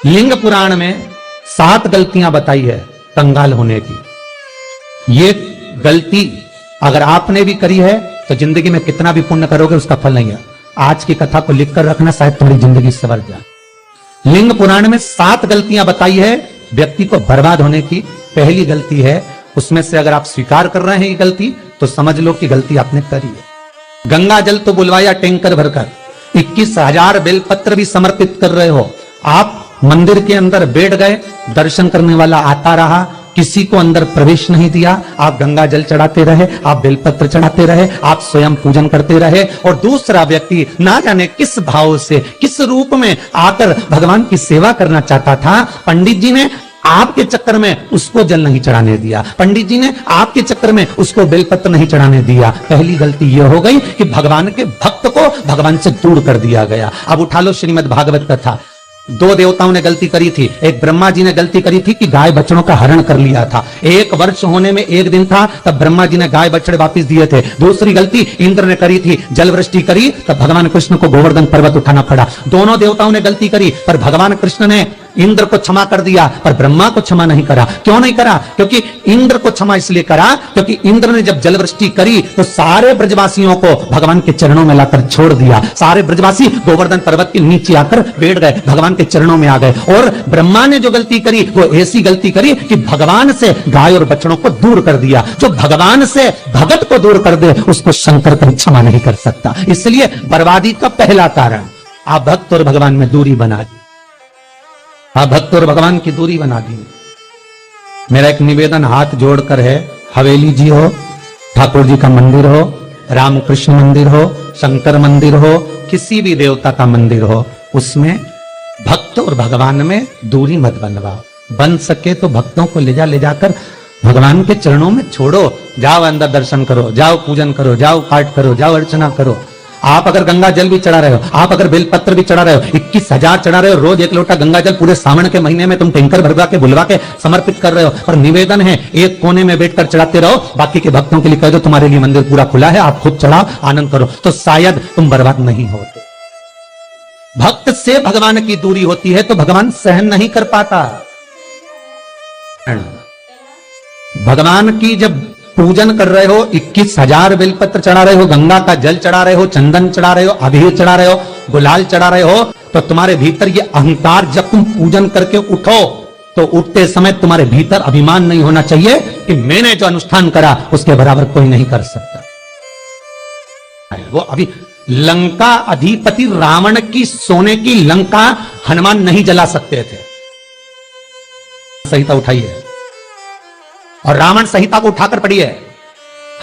लिंग पुराण में 7 गलतियां बताई है कंगाल होने की। ये गलती अगर आपने भी करी है तो जिंदगी में कितना भी पुण्य करोगे उसका फल नहीं है। आज की कथा को लिखकर रखना, शायद तुम्हारी जिंदगी संवर जाए। लिंग पुराण में 7 गलतियां बताई है व्यक्ति को बर्बाद होने की। पहली गलती है, उसमें से अगर आप स्वीकार कर रहे हैं ये गलती तो समझ लो कि गलती आपने करी है। गंगा जल तो बुलवाया टैंकर भरकर, 21,000 बेलपत्र भी समर्पित कर रहे हो। आप मंदिर के अंदर बैठ गए, दर्शन करने वाला आता रहा, किसी को अंदर प्रवेश नहीं दिया। आप गंगा जल चढ़ाते रहे, आप बेलपत्र चढ़ाते रहे, आप स्वयं पूजन करते रहे, और दूसरा व्यक्ति ना जाने किस भाव से, किस रूप में आकर भगवान की सेवा करना चाहता था। पंडित जी ने आपके चक्कर में उसको जल नहीं चढ़ाने दिया, पंडित जी ने आपके चक्कर में उसको बेलपत्र नहीं चढ़ाने दिया। पहली गलती यह हो गई कि भगवान के भक्त को भगवान से दूर कर दिया गया। अब उठा लो श्रीमद् भागवत कथा। 2 देवताओं ने गलती करी थी। एक ब्रह्मा जी ने गलती करी थी कि गाय बछड़ों का हरण कर लिया था। 1 वर्ष होने में 1 दिन था तब ब्रह्मा जी ने गाय बछड़े वापस दिए थे। दूसरी गलती इंद्र ने करी थी, जल वृष्टि करी तब भगवान कृष्ण को गोवर्धन पर्वत उठाना पड़ा। दोनों देवताओं ने गलती करी पर भगवान कृष्ण ने इंद्र को क्षमा कर दिया पर ब्रह्मा को क्षमा नहीं करा। क्यों नहीं करा? क्योंकि इंद्र को क्षमा इसलिए करा क्योंकि इंद्र ने जब जल वृष्टि करी तो सारे ब्रजवासियों को भगवान के चरणों में लाकर छोड़ दिया। सारे ब्रजवासी गोवर्धन पर्वत के नीचे आकर बैठ गए, भगवान के चरणों में आ गए। और ब्रह्मा ने जो गलती करी वो ऐसी गलती करी कि भगवान से गाय और बछड़ों को दूर कर दिया। जो भगवान से भगत को दूर कर दे उसको शंकर कभी क्षमा नहीं कर सकता। इसलिए बर्बादी का पहला कारण आप भक्त और भगवान में दूरी बना दी। आप भक्त और भगवान की दूरी बना दी। मेरा एक निवेदन हाथ जोड़कर है, हवेली जी हो, ठाकुर जी का मंदिर हो, रामकृष्ण मंदिर हो, शंकर मंदिर हो, किसी भी देवता का मंदिर हो, उसमें भक्त और भगवान में दूरी मत बनवाओ। बन सके तो भक्तों को ले जाकर भगवान के चरणों में छोड़ो। जाओ अंदर दर्शन करो, जाओ पूजन करो, जाओ पाठ करो, जाओ अर्चना करो। आप अगर गंगा जल भी चढ़ा रहे हो, आप अगर बेलपत्र भी चढ़ा रहे हो, 21,000 चढ़ा रहे हो, रोज 1 लोटा गंगा जल पूरे सावन के महीने में तुम टैंकर भरवा के बुलवा के समर्पित कर रहे हो। और निवेदन है एक कोने में बैठकर चढ़ाते रहो, बाकी के भक्तों के लिए कह दो तुम्हारे लिए मंदिर पूरा खुला है, आप खुद चढ़ाओ, आनंद करो, तो शायद तुम बर्बाद नहीं होते। भक्त से भगवान की दूरी होती है तो भगवान सहन नहीं कर पाता। भगवान की जब पूजन कर रहे हो, 21,000 बेलपत्र चढ़ा रहे हो, गंगा का जल चढ़ा रहे हो, चंदन चढ़ा रहे हो, अबीर चढ़ा रहे हो, गुलाल चढ़ा रहे हो, तो तुम्हारे भीतर ये अहंकार, जब तुम पूजन करके उठो तो उठते समय तुम्हारे भीतर अभिमान नहीं होना चाहिए कि मैंने जो अनुष्ठान करा उसके बराबर कोई नहीं कर सकता। वो अभी लंका अधिपति रावण की सोने की लंका हनुमान नहीं जला सकते थे। संहिता उठाई है और रावण संहिता को उठाकर पड़ी है।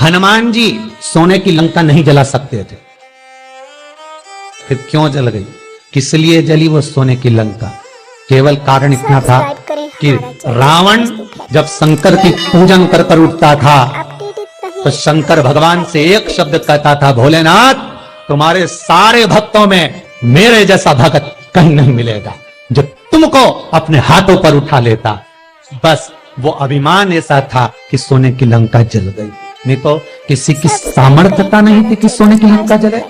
हनुमान जी सोने की लंका नहीं जला सकते थे। फिर क्यों जल गई? किस लिए जली वो सोने की लंका? केवल कारण इतना था कि रावण जब शंकर की पूजन कर कर उठता था तो शंकर भगवान से एक शब्द कहता था, भोलेनाथ तुम्हारे सारे भक्तों में मेरे जैसा भक्त कहीं नहीं मिलेगा जो तुमको अपने हाथों पर उठा लेता। बस वो अभिमान ऐसा था कि सोने की लंका जल गई, नहीं तो किसी की सामर्थ्यता नहीं थी कि सोने की लंका जले।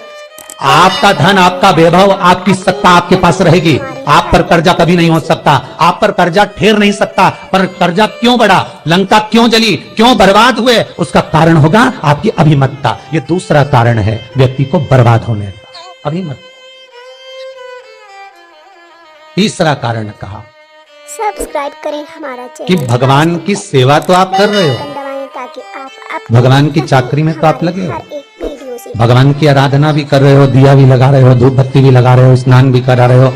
आपका धन, आपका वैभव, आपकी सत्ता आपके पास रहेगी, आप पर कर्जा कभी नहीं हो सकता, आप पर कर्जा ठहर नहीं सकता। पर कर्जा क्यों बढ़ा, लंका क्यों जली, क्यों बर्बाद हुए, उसका कारण होगा आपकी अभिमत्ता। ये दूसरा कारण है व्यक्ति को बर्बाद होने का, अभिमत्ता। तीसरा कारण कहा सब्सक्राइब करें हमारा चैनल कि भगवान की सेवा तो आप कर रहे हो, ताकि आप भगवान की चाकरी में तो आप लगे हो, हर एक वीडियो से भगवान की आराधना भी कर रहे हो, दिया भी लगा रहे हो, धूप बत्ती भी लगा रहे हो, स्नान भी करा रहे हो,